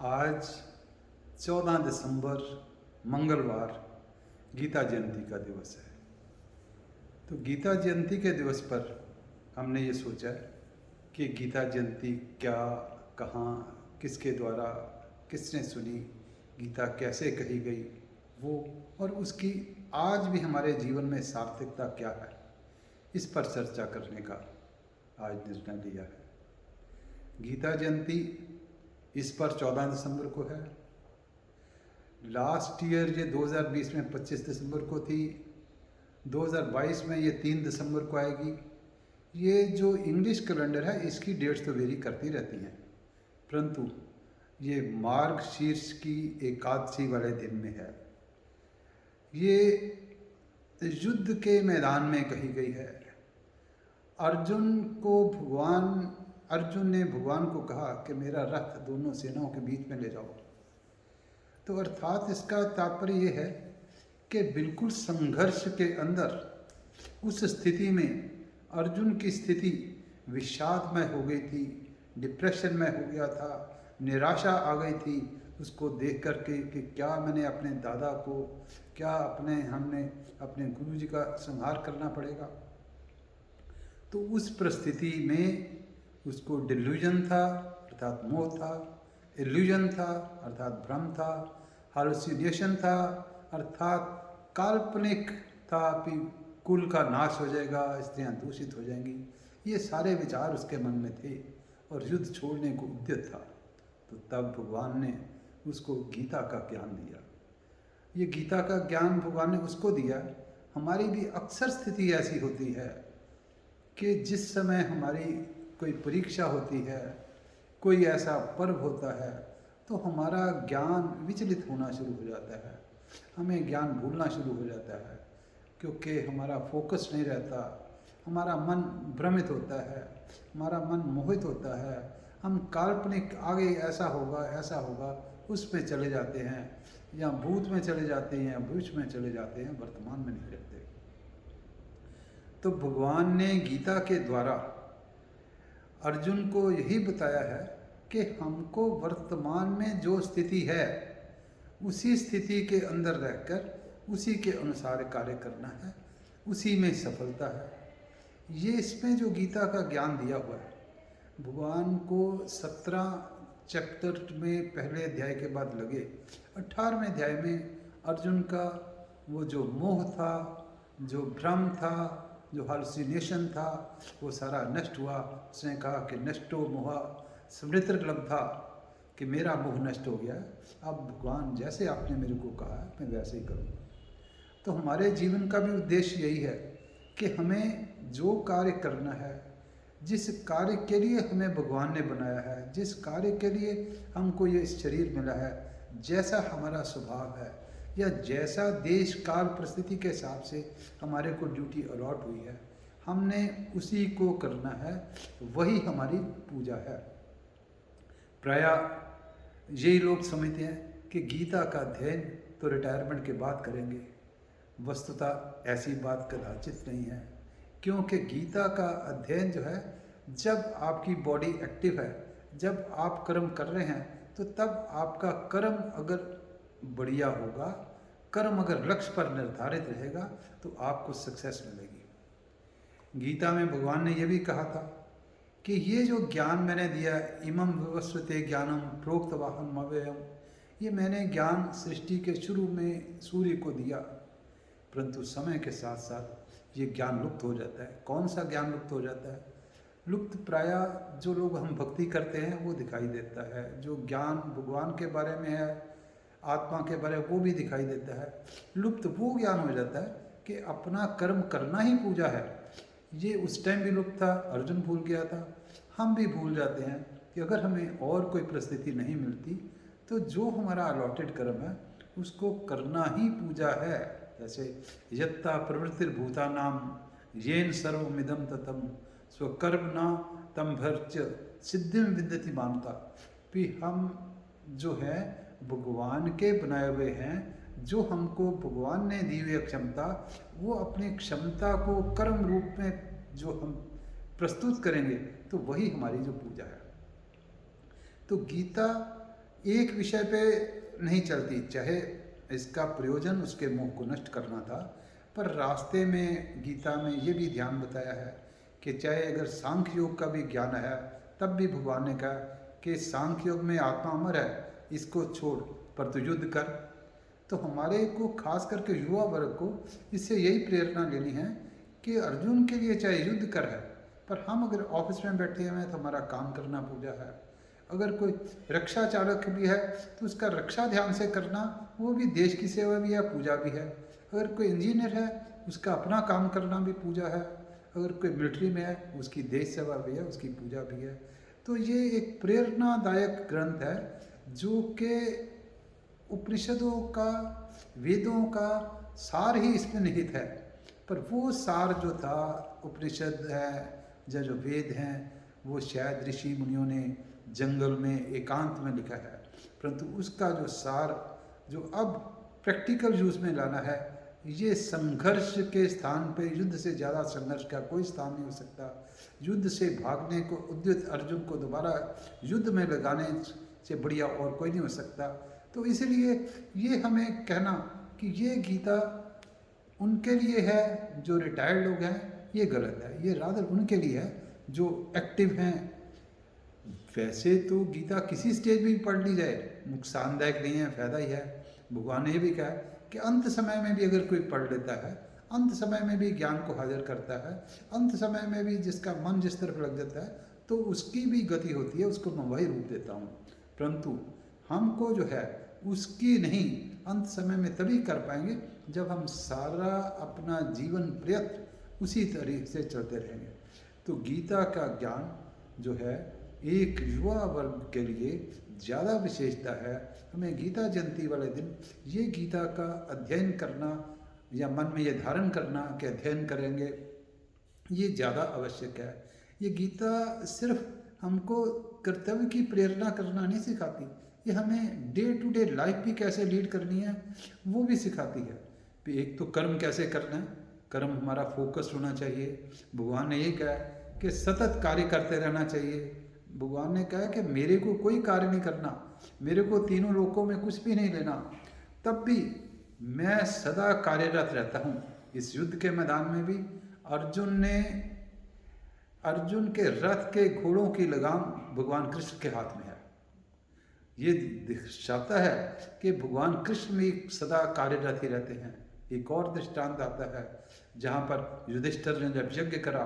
आज 14 दिसंबर मंगलवार गीता जयंती का दिवस है। तो गीता जयंती के दिवस पर हमने ये सोचा कि गीता जयंती क्या, कहाँ, किसके द्वारा, किसने सुनी, गीता कैसे कही गई वो, और उसकी आज भी हमारे जीवन में सार्थकता क्या है, इस पर चर्चा करने का आज निर्णय लिया है। गीता जयंती इस पर 14 दिसंबर को है। लास्ट ईयर ये 2020 में 25 दिसंबर को थी, 2022 में ये 3 दिसंबर को आएगी। ये जो इंग्लिश कैलेंडर है इसकी डेट्स तो वेरी करती रहती हैं, परंतु ये मार्ग शीर्ष की एकादशी वाले दिन में है। ये युद्ध के मैदान में कही गई है। अर्जुन ने भगवान को कहा कि मेरा रथ दोनों सेनाओं के बीच में ले जाओ। तो अर्थात इसका तात्पर्य ये है कि बिल्कुल संघर्ष के अंदर उस स्थिति में अर्जुन की स्थिति विषादमय हो गई थी, डिप्रेशन में हो गया था, निराशा आ गई थी उसको देख करके कि क्या मैंने अपने दादा को, क्या हमने अपने गुरु जी का संहार करना पड़ेगा। तो उस परिस्थिति में उसको डिल्यूजन था अर्थात मोह था, इल्यूजन था अर्थात भ्रम था, हालुसिनेशन था अर्थात काल्पनिक था कि कुल का नाश हो जाएगा, स्त्रियां दूषित हो जाएंगी। ये सारे विचार उसके मन में थे और युद्ध छोड़ने को उद्यत था। तो तब भगवान ने उसको गीता का ज्ञान दिया। ये गीता का ज्ञान भगवान ने उसको दिया। हमारी भी अक्सर स्थिति ऐसी होती है कि जिस समय हमारी कोई परीक्षा होती है, कोई ऐसा पर्व होता है, तो हमारा ज्ञान विचलित होना शुरू हो जाता है, हमें ज्ञान भूलना शुरू हो जाता है, क्योंकि हमारा फोकस नहीं रहता, हमारा मन भ्रमित होता है, हमारा मन मोहित होता है। हम काल्पनिक आगे ऐसा होगा उसमें चले जाते हैं, या भूत में चले जाते हैं, या भविष्य में चले जाते हैं, वर्तमान में नहीं रहते। तो भगवान ने गीता के द्वारा अर्जुन को यही बताया है कि हमको वर्तमान में जो स्थिति है उसी स्थिति के अंदर रहकर उसी के अनुसार कार्य करना है, उसी में सफलता है। ये इसमें जो गीता का ज्ञान दिया हुआ है, भगवान को 17 चैप्टर में पहले अध्याय के बाद लगे 18वें अध्याय में अर्जुन का वो जो मोह था, जो भ्रम था, जो हालुसिनेशन था, वो सारा नष्ट हुआ। उसने कहा कि नष्टो मोहा स्मृतिर्लब्धा, कि मेरा मोह नष्ट हो गया, अब भगवान जैसे आपने मेरे को कहा है मैं वैसे ही करूँगा। तो हमारे जीवन का भी उद्देश्य यही है कि हमें जो कार्य करना है, जिस कार्य के लिए हमें भगवान ने बनाया है, जिस कार्य के लिए हमको ये शरीर मिला है, जैसा हमारा स्वभाव है या जैसा देश काल परिस्थिति के हिसाब से हमारे को ड्यूटी अलॉट हुई है, हमने उसी को करना है, वही हमारी पूजा है। प्रायः यही लोग समझते हैं कि गीता का अध्ययन तो रिटायरमेंट के बाद करेंगे। वस्तुतः ऐसी बात कदाचित नहीं है, क्योंकि गीता का अध्ययन जो है, जब आपकी बॉडी एक्टिव है, जब आप कर्म कर रहे हैं, तो तब आपका कर्म अगर बढ़िया होगा, कर्म अगर लक्ष्य पर निर्धारित रहेगा, तो आपको सक्सेस मिलेगी। गीता में भगवान ने यह भी कहा था कि ये जो ज्ञान मैंने दिया, इमं विवस्वते ज्ञानम प्रोक्तवाहम अव्ययम, ये मैंने ज्ञान सृष्टि के शुरू में सूर्य को दिया, परंतु समय के साथ साथ ये ज्ञान लुप्त हो जाता है। कौन सा ज्ञान लुप्त हो जाता है? लुप्त प्रायः जो लोग हम भक्ति करते हैं वो दिखाई देता है, जो ज्ञान भगवान के बारे में है, आत्मा के बारे में, वो भी दिखाई देता है। लुप्त वो ज्ञान हो जाता है कि अपना कर्म करना ही पूजा है। ये उस टाइम भी लुप्त था, अर्जुन भूल गया था, हम भी भूल जाते हैं कि अगर हमें और कोई परिस्थिति नहीं मिलती तो जो हमारा अलॉटेड कर्म है उसको करना ही पूजा है। जैसे यत्ता प्रवृत्तिर्भूतानाम येन सर्वमिदं ततम स्वकर्म न तम भर्च सिद्धिम विद्यति मानता, कि हम जो है भगवान के बनाए हुए हैं, जो हमको भगवान ने दी हुई क्षमता, वो अपनी क्षमता को कर्म रूप में जो हम प्रस्तुत करेंगे तो वही हमारी जो पूजा है। तो गीता एक विषय पे नहीं चलती, चाहे इसका प्रयोजन उसके मोह को नष्ट करना था, पर रास्ते में गीता में ये भी ध्यान बताया है कि चाहे अगर सांख्य योग का भी ज्ञान है, तब भी भगवान ने कहा कि सांख्य योग में आत्मा अमर है, इसको छोड़ पर तू युद्ध कर। तो हमारे को खास करके युवा वर्ग को इससे यही प्रेरणा लेनी है कि अर्जुन के लिए चाहे युद्ध कर है, पर हम अगर ऑफिस में बैठे हुए हैं तो हमारा काम करना पूजा है। अगर कोई रक्षा चालक भी है तो उसका रक्षा ध्यान से करना, वो भी देश की सेवा भी है, पूजा भी है। अगर कोई इंजीनियर है उसका अपना काम करना भी पूजा है। अगर कोई मिलिट्री में है उसकी देश सेवा भी है, उसकी पूजा भी है। तो ये एक प्रेरणादायक ग्रंथ है जो कि उपनिषदों का, वेदों का सार ही इसमें निहित है। पर वो सार जो था, उपनिषद है जो वेद हैं, वो शायद ऋषि मुनियों ने जंगल में एकांत में लिखा है, परंतु उसका जो सार जो अब प्रैक्टिकल यूज में लाना है, ये संघर्ष के स्थान पे युद्ध से ज़्यादा संघर्ष का कोई स्थान नहीं हो सकता। युद्ध से भागने को उद्यत अर्जुन को दोबारा युद्ध में लगाने से बढ़िया और कोई नहीं हो सकता। तो इसलिए ये हमें कहना कि ये गीता उनके लिए है जो रिटायर्ड लोग हैं, ये गलत है। ये रादर उनके लिए है जो एक्टिव हैं। वैसे तो गीता किसी स्टेज में भी पढ़ ली जाए नुकसानदायक नहीं है, फायदा ही है। भगवान ने ये भी कहा कि अंत समय में भी अगर कोई पढ़ लेता है, अंत समय में भी ज्ञान को हाजिर करता है, अंत समय में भी जिसका मन जिस तरफ लग जाता है तो उसकी भी गति होती है, उसको मैं वही रूप देता हूँ। परंतु हमको जो है उसकी नहीं, अंत समय में तभी कर पाएंगे जब हम सारा अपना जीवन प्रयत्न उसी तरीके से चलते रहेंगे। तो गीता का ज्ञान जो है एक युवा वर्ग के लिए ज़्यादा विशेषता है। हमें गीता जयंती वाले दिन ये गीता का अध्ययन करना या मन में ये धारण करना कि अध्ययन करेंगे, ये ज़्यादा आवश्यक है। ये गीता सिर्फ हमको कर्तव्य की प्रेरणा करना नहीं सिखाती, ये हमें डे टू डे लाइफ भी कैसे लीड करनी है वो भी सिखाती है। एक तो कर्म कैसे करना है, कर्म हमारा फोकस होना चाहिए। भगवान ने ये कहा कि सतत कार्य करते रहना चाहिए। भगवान ने कहा कि मेरे को कोई कार्य नहीं करना, मेरे को तीनों लोकों में कुछ भी नहीं लेना, तब भी मैं सदा कार्यरत रहता हूँ। इस युद्ध के मैदान में भी अर्जुन के रथ के घोड़ों की लगाम भगवान कृष्ण के हाथ में है। ये दर्शाता है कि भगवान कृष्ण भी सदा कार्यरत ही रहते हैं। एक और दृष्टांत आता है जहाँ पर युधिष्ठिर ने जब यज्ञ करा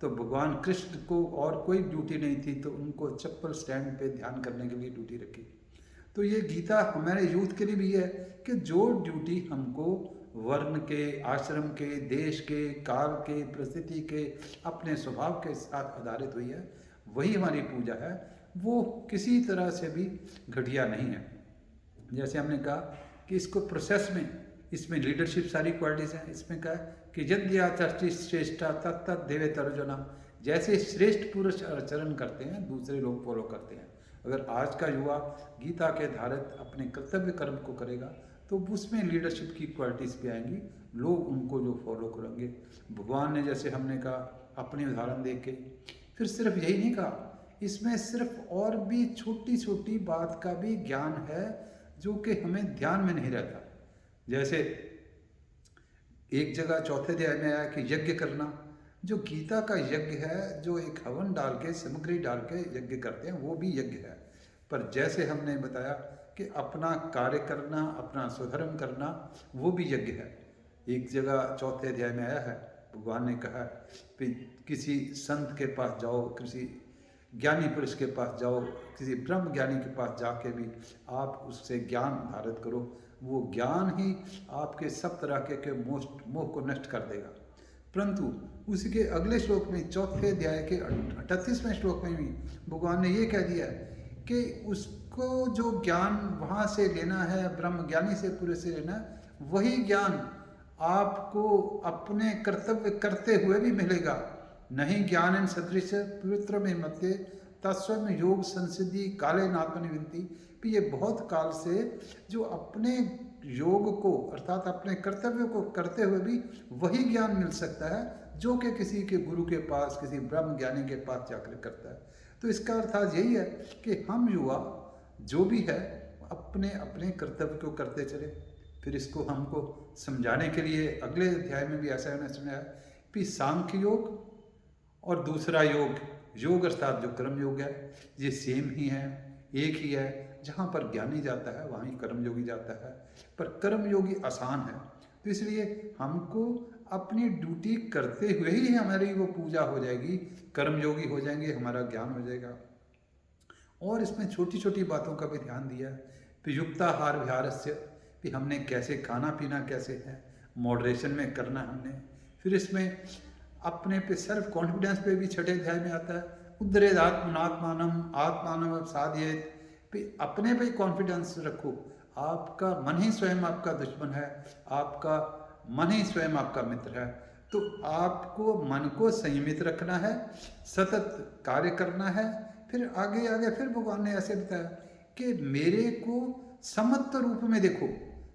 तो भगवान कृष्ण को और कोई ड्यूटी नहीं थी, तो उनको चप्पल स्टैंड पे ध्यान करने के लिए ड्यूटी रखी। तो ये गीता हमारे यूथ के लिए भी है कि जो ड्यूटी हमको वर्ण के, आश्रम के, देश के, काल के, परिस्थिति के, अपने स्वभाव के साथ आधारित हुई है, वही हमारी पूजा है। वो किसी तरह से भी घटिया नहीं है। जैसे हमने कहा कि इसको प्रोसेस में, इसमें लीडरशिप सारी क्वालिटीज़ हैं। इसमें कहा कि यद्याचर्चि श्रेष्ठा तत्त देवेत अर्जुना, जैसे श्रेष्ठ पुरुष आचरण करते हैं दूसरे लोग फॉलो करते हैं। अगर आज का युवा गीता के आधारित अपने कर्तव्य कर्म को करेगा तो उसमें लीडरशिप की क्वालिटीज़ भी आएंगी, लोग उनको जो फॉलो करेंगे। भगवान ने जैसे हमने कहा अपने उदाहरण दे के, फिर सिर्फ यही नहीं कहा, इसमें सिर्फ और भी छोटी छोटी बात का भी ज्ञान है जो कि हमें ध्यान में नहीं रहता। जैसे एक जगह चौथे अध्याय में आया कि यज्ञ करना, जो गीता का यज्ञ है, जो एक हवन डाल के, सामग्री डाल के यज्ञ करते हैं, वो भी यज्ञ है। पर जैसे हमने बताया कि अपना कार्य करना, अपना स्वधर्म करना, वो भी यज्ञ है। एक जगह चौथे अध्याय में आया है, भगवान ने कहा कि किसी संत के पास जाओ, किसी ज्ञानी पुरुष के पास जाओ, किसी ब्रह्म ज्ञानी के पास जाके भी आप उससे ज्ञान धारित करो, वो ज्ञान ही आपके सब तरह के मोह को नष्ट कर देगा। परंतु उसके अगले श्लोक में, चौथे अध्याय के 38वें श्लोक में भी भगवान ने ये कह दिया कि उसको जो ज्ञान वहाँ से लेना है, ब्रह्म ज्ञानी से पुरुष से लेना है, वही ज्ञान आपको अपने कर्तव्य करते हुए भी मिलेगा। नहीं ज्ञान सदृश पवित्र में मध्य तत्स्व योग संसिद्धि काले नात्मनि विनती। ये बहुत काल से जो अपने योग को अर्थात अपने कर्तव्य को करते हुए भी वही ज्ञान मिल सकता है जो कि किसी के गुरु के पास, किसी ब्रह्म ज्ञानी के पास जाकर करता है। तो इसका अर्थात यही है कि हम युवा जो भी है अपने अपने कर्तव्य को करते चले। फिर इसको हमको समझाने के लिए अगले अध्याय में भी ऐसा उन्होंने समझाया कि सांख्य योग और दूसरा योग, योग अर्थात जो कर्म योग है, ये सेम ही है, एक ही है। जहाँ पर ज्ञानी जाता है वहाँ ही कर्मयोगी जाता है, पर कर्मयोगी आसान है। तो इसलिए हमको अपनी ड्यूटी करते हुए ही हमारी वो पूजा हो जाएगी, कर्मयोगी हो जाएंगे, हमारा ज्ञान हो जाएगा। और इसमें छोटी छोटी बातों का भी ध्यान दिया है कि युक्ताहार विहारस्य, कि हमने कैसे खाना पीना कैसे है, मॉडरेशन में करना हमने। फिर इसमें अपने पे सेल्फ कॉन्फिडेंस पे भी छठे अध्याय में आता है, उद्रेद आत्मनात्मानम आत्मानम साधयेत, अपने पे कॉन्फिडेंस रखो। आपका मन ही स्वयं आपका दुश्मन है, आपका मन ही स्वयं आपका मित्र है। तो आपको मन को संयमित रखना है, सतत कार्य करना है। फिर आगे आगे फिर भगवान ने ऐसे बताया कि मेरे को समत्व रूप में देखो,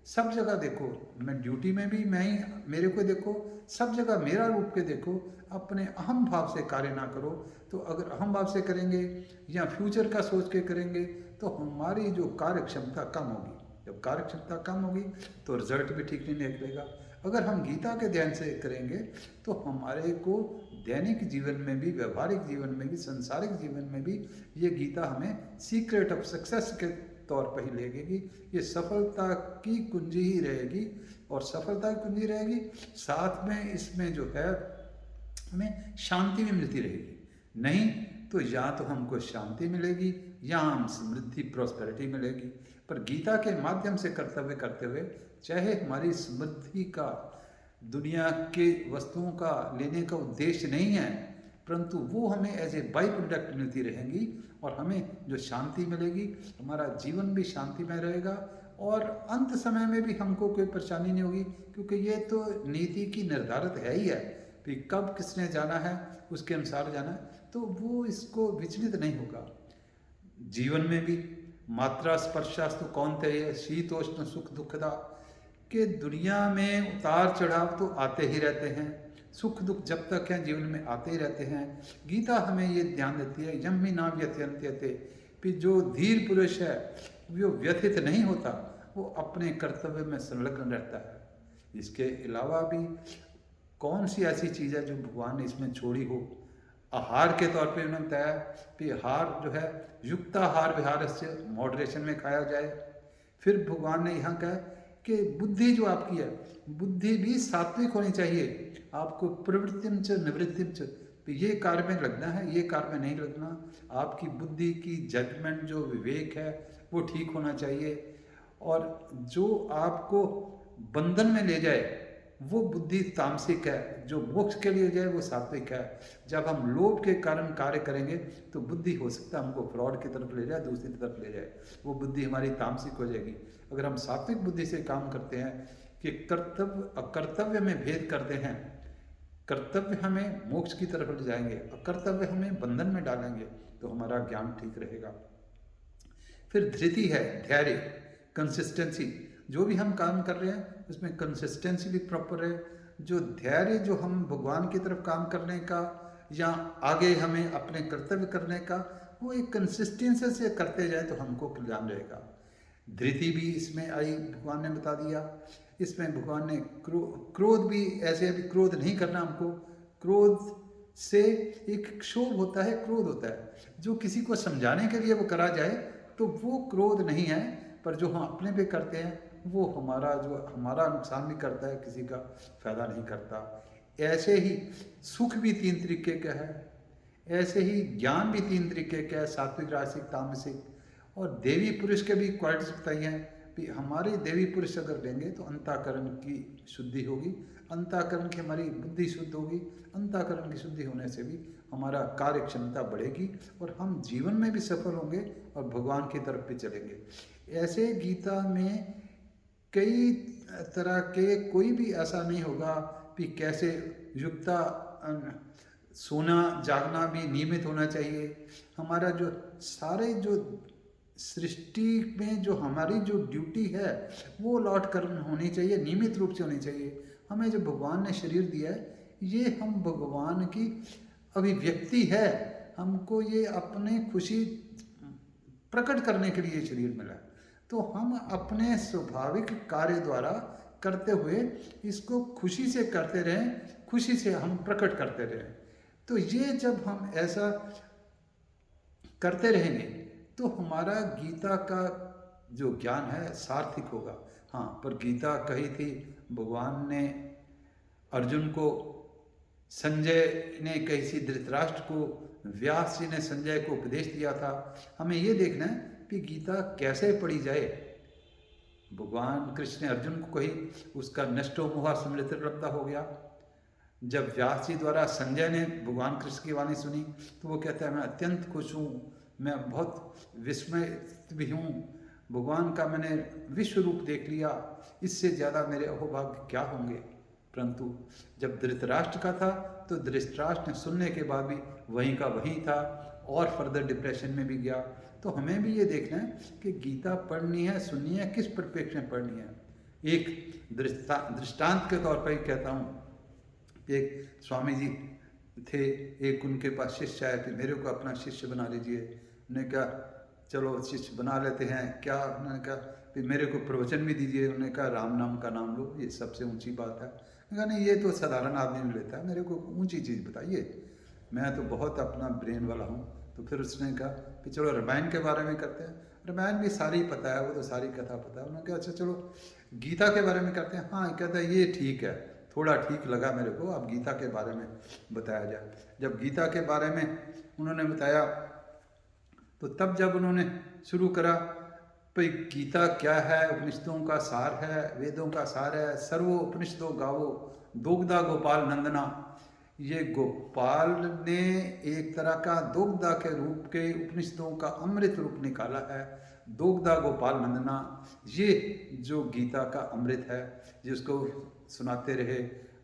सब जगह देखो, मैं ड्यूटी में भी मैं ही, मेरे को देखो, सब जगह मेरा रूप के देखो, अपने अहम भाव से कार्य ना करो। तो अगर अहम भाव से करेंगे या फ्यूचर का सोच के करेंगे तो हमारी जो कार्य क्षमता कम होगी। जब कार्य क्षमता कम होगी तो रिजल्ट भी ठीक नहीं निकलेगा। अगर हम गीता के ध्यान से करेंगे तो हमारे को दैनिक जीवन में भी, व्यवहारिक जीवन में भी, संसारिक जीवन में भी ये गीता हमें सीक्रेट ऑफ सक्सेस के तौर पर ही लगेगी। ये सफलता की कुंजी ही रहेगी, और सफलता की कुंजी रहेगी, साथ में इसमें जो है हमें शांति भी मिलती रहेगी। नहीं तो या तो हमको शांति मिलेगी या हम समृद्धि प्रॉस्पेरिटी मिलेगी। पर गीता के माध्यम से कर्तव्य करते हुए चाहे हमारी समृद्धि का, दुनिया के वस्तुओं का लेने का उद्देश्य नहीं है, परंतु वो हमें एज ए बाई प्रोडक्ट मिलती रहेंगी, और हमें जो शांति मिलेगी, हमारा जीवन भी शांतिमय रहेगा, और अंत समय में भी हमको कोई परेशानी नहीं होगी, क्योंकि ये तो नीति की निर्धारित है ही है कि कब किसने जाना है उसके अनुसार जाना है, तो वो इसको विचलित नहीं होगा। जीवन में भी मात्रा स्पर्शास्तु कौन्तेय शीतोष्ण सुख दुखदा, कि दुनिया में उतार चढ़ाव तो आते ही रहते हैं, सुख दुख जब तक हैं जीवन में आते ही रहते हैं। गीता हमें ये ध्यान देती है, यम्मी ना व्यथयन्त्यते, कि जो धीर पुरुष है वो व्यथित नहीं होता, वो अपने कर्तव्य में संलग्न रहता है। इसके अलावा भी कौन सी ऐसी चीज़ है जो भगवान ने इसमें छोड़ी हो। आहार के तौर पे उन्होंने बताया कि आहार जो है युक्ताहार विहार से, मॉडरेशन में खाया जाए। फिर भगवान ने यहाँ कहा कि बुद्धि जो आपकी है, बुद्धि भी सात्विक होनी चाहिए। आपको प्रवृत्तिम च निवृत्तिम च, तो ये कार्य में लगना है, ये कार्य में नहीं लगना। आपकी बुद्धि की जजमेंट, जो विवेक है, वो ठीक होना चाहिए। और जो आपको बंधन में ले जाए वो बुद्धि तामसिक है, जो मोक्ष के लिए जाए वो सात्विक है। जब हम लोभ के कारण कार्य करेंगे तो बुद्धि हो सकता है हमको फ्रॉड की तरफ ले जाए, दूसरी तरफ ले जाए, वो बुद्धि हमारी तामसिक हो जाएगी। अगर हम सात्विक बुद्धि से काम करते हैं कि कर्तव्य अकर्तव्य में भेद करते हैं, कर्तव्य हमें मोक्ष की तरफ ले जाएंगे, अकर्तव्य हमें बंधन में डालेंगे, तो हमारा ज्ञान ठीक रहेगा। फिर धृति है, धैर्य, कंसिस्टेंसी, जो भी हम काम कर रहे हैं उसमें कंसिस्टेंसी भी प्रॉपर है। जो धैर्य, जो हम भगवान की तरफ काम करने का या आगे हमें अपने कर्तव्य करने का, वो एक कंसिस्टेंसी से करते जाए तो हमको कल्याण रहेगा। धृति भी इसमें आई, भगवान ने बता दिया। इसमें भगवान ने क्रोध भी ऐसे, अभी क्रोध नहीं करना हमको। क्रोध से एक क्षोभ होता है, क्रोध होता है, जो किसी को समझाने के लिए वो करा जाए तो वो क्रोध नहीं है, पर जो हम अपने पे करते हैं वो हमारा नुकसान भी करता है, किसी का फायदा नहीं करता। ऐसे ही सुख भी 3 तरीके का है, ऐसे ही ज्ञान भी 3 तरीके का है, सात्विक, राजसिक, तामसिक। और देवी पुरुष के भी क्वालिटीज बताई हैं कि हमारे देवी पुरुष अगर लेंगे तो अंतःकरण की शुद्धि होगी, अंतःकरण की हमारी बुद्धि शुद्ध होगी, अंतःकरण की शुद्धि होने से भी हमारा कार्य क्षमता बढ़ेगी और हम जीवन में भी सफल होंगे और भगवान की तरफ भी चलेंगे। ऐसे गीता में कई तरह के, कोई भी ऐसा नहीं होगा कि कैसे युक्ता, सोना जागना भी नियमित होना चाहिए। हमारा जो सारे जो सृष्टि में जो हमारी जो ड्यूटी है वो लौट कर होनी चाहिए, नियमित रूप से होनी चाहिए। हमें जो भगवान ने शरीर दिया है ये हम भगवान की अभिव्यक्ति है, हमको ये अपने खुशी प्रकट करने के लिए शरीर मिला है। तो हम अपने स्वाभाविक कार्य द्वारा करते हुए इसको खुशी से करते रहें, खुशी से हम प्रकट करते रहें। तो ये जब हम ऐसा करते रहेंगे तो हमारा गीता का जो ज्ञान है सार्थक होगा। हाँ, पर गीता कही थी भगवान ने अर्जुन को, संजय ने कही थी धृतराष्ट्र को, व्यास जी ने संजय को उपदेश दिया था। हमें ये देखना है कि गीता कैसे पढ़ी जाए। भगवान कृष्ण ने अर्जुन को कही, उसका नष्टो मोहा स्मृति लब्धा हो गया। जब व्यास जी द्वारा संजय ने भगवान कृष्ण की वाणी सुनी तो वो कहता है मैं अत्यंत खुश हूँ, मैं बहुत विस्मयित भी हूँ, भगवान का मैंने विश्व रूप देख लिया, इससे ज़्यादा मेरे अहोभाग्य क्या होंगे। परंतु जब धृतराष्ट्र का था तो धृतराष्ट्र ने सुनने के बाद भी वहीं का वहीं था और फर्दर डिप्रेशन में भी गया। तो हमें भी ये देखना है कि गीता पढ़नी है, सुननी है, किस परिप्रेक्ष्य में पढ़नी है। एक दृष्टांत के तौर पर ही कहता हूँ, एक स्वामी जी थे, एक उनके पास शिष्य आया कि मेरे को अपना शिष्य बना लीजिए। उन्होंने कहा चलो शिष्य बना लेते हैं, क्या? उन्होंने कहा फिर मेरे को प्रवचन भी दीजिए। उन्होंने कहा राम नाम का नाम लो, ये सबसे ऊंची बात है। कहा नहीं, ये तो साधारण आदमी नहीं लेता है, मेरे को ऊंची चीज़ बताइए, मैं तो बहुत अपना ब्रेन वाला हूँ। तो फिर उसने कहा कि चलो रामायण के बारे में करते हैं। रामायण भी सारी पता है, वो तो सारी कथा पता है। उन्होंने कहा अच्छा चलो गीता के बारे में करते हैं। हाँ, कहता है ये ठीक है, थोड़ा ठीक लगा मेरे को, अब गीता के बारे में बताया जाए। जब गीता के बारे में उन्होंने बताया तो तब जब उन्होंने शुरू करा, भाई गीता क्या है, उपनिषदों का सार है, वेदों का सार है, सर्वो उपनिषदों गावो दुग्धा गोपाल नंदना। ये गोपाल ने एक तरह का दुग्धा के रूप के उपनिषदों का अमृत रूप निकाला है, दुग्धा गोपाल नंदना। ये जो गीता का अमृत है जिसको सुनाते रहे,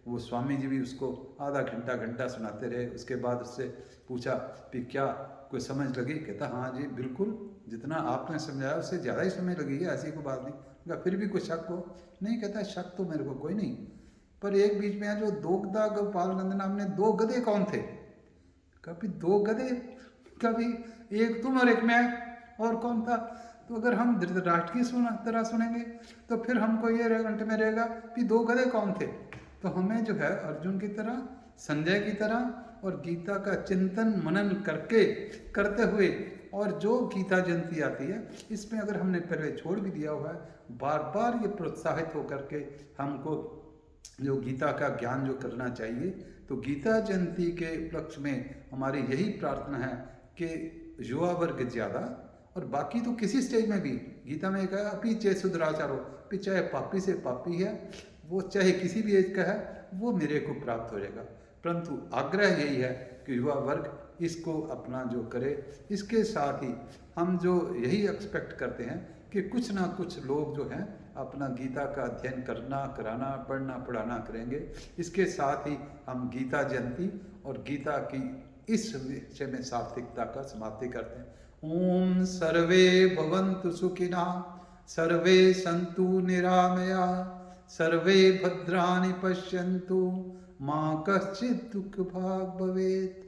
वो स्वामी जी भी उसको आधा घंटा घंटा सुनाते रहे। उसके बाद उससे पूछा कि क्या कोई समझ लगी? कहता हाँ जी बिल्कुल, जितना आपने समझाया उससे ज़्यादा ही समझ लगी है, ऐसी कोई बात नहीं। क्या फिर भी कोई शक हो? नहीं, कहता शक तो मेरे को कोई नहीं, पर एक बीच में जो दुग्धा गोपाल नंदन हमने दो गधे कौन थे? कभी दो गधे, कभी एक तुम और एक मैं, और कौन था? तो अगर हम धृतराष्ट्र की तरह सुनेंगे तो फिर हमको ये अंत में रहेगा कि दो गधे कौन थे। तो हमें जो है अर्जुन की तरह, संजय की तरह और गीता का चिंतन मनन करते हुए, और जो गीता जयंती आती है इसमें अगर हमने पहले छोड़ भी दिया हुआ है, बार बार ये प्रोत्साहित होकर के हमको जो गीता का ज्ञान जो करना चाहिए। तो गीता जयंती के उपलक्ष्य में हमारी यही प्रार्थना है कि युवा वर्ग ज़्यादा, और बाकी तो किसी स्टेज में भी गीता में कहा अपी चे सुधराचारो, कि चाहे पापी से पापी है, वो चाहे किसी भी एज का है, वो मेरे को प्राप्त हो जाएगा। परंतु आग्रह यही है कि युवा वर्ग इसको अपना जो करे। इसके साथ ही हम जो यही एक्सपेक्ट करते हैं कि कुछ ना कुछ लोग जो हैं अपना गीता का अध्ययन करना, कराना, पढ़ना, पढ़ाना करेंगे। इसके साथ ही हम गीता जयंती और गीता की इस विषय में सार्थकता का समाप्ति करते हैं। ओम सर्वे भवन्तु सुखिनः, सर्वे सन्तु निरामया, सर्वे भद्राणि पश्यन्तु, मा कश्चित् दुःखभाग् भवेत्।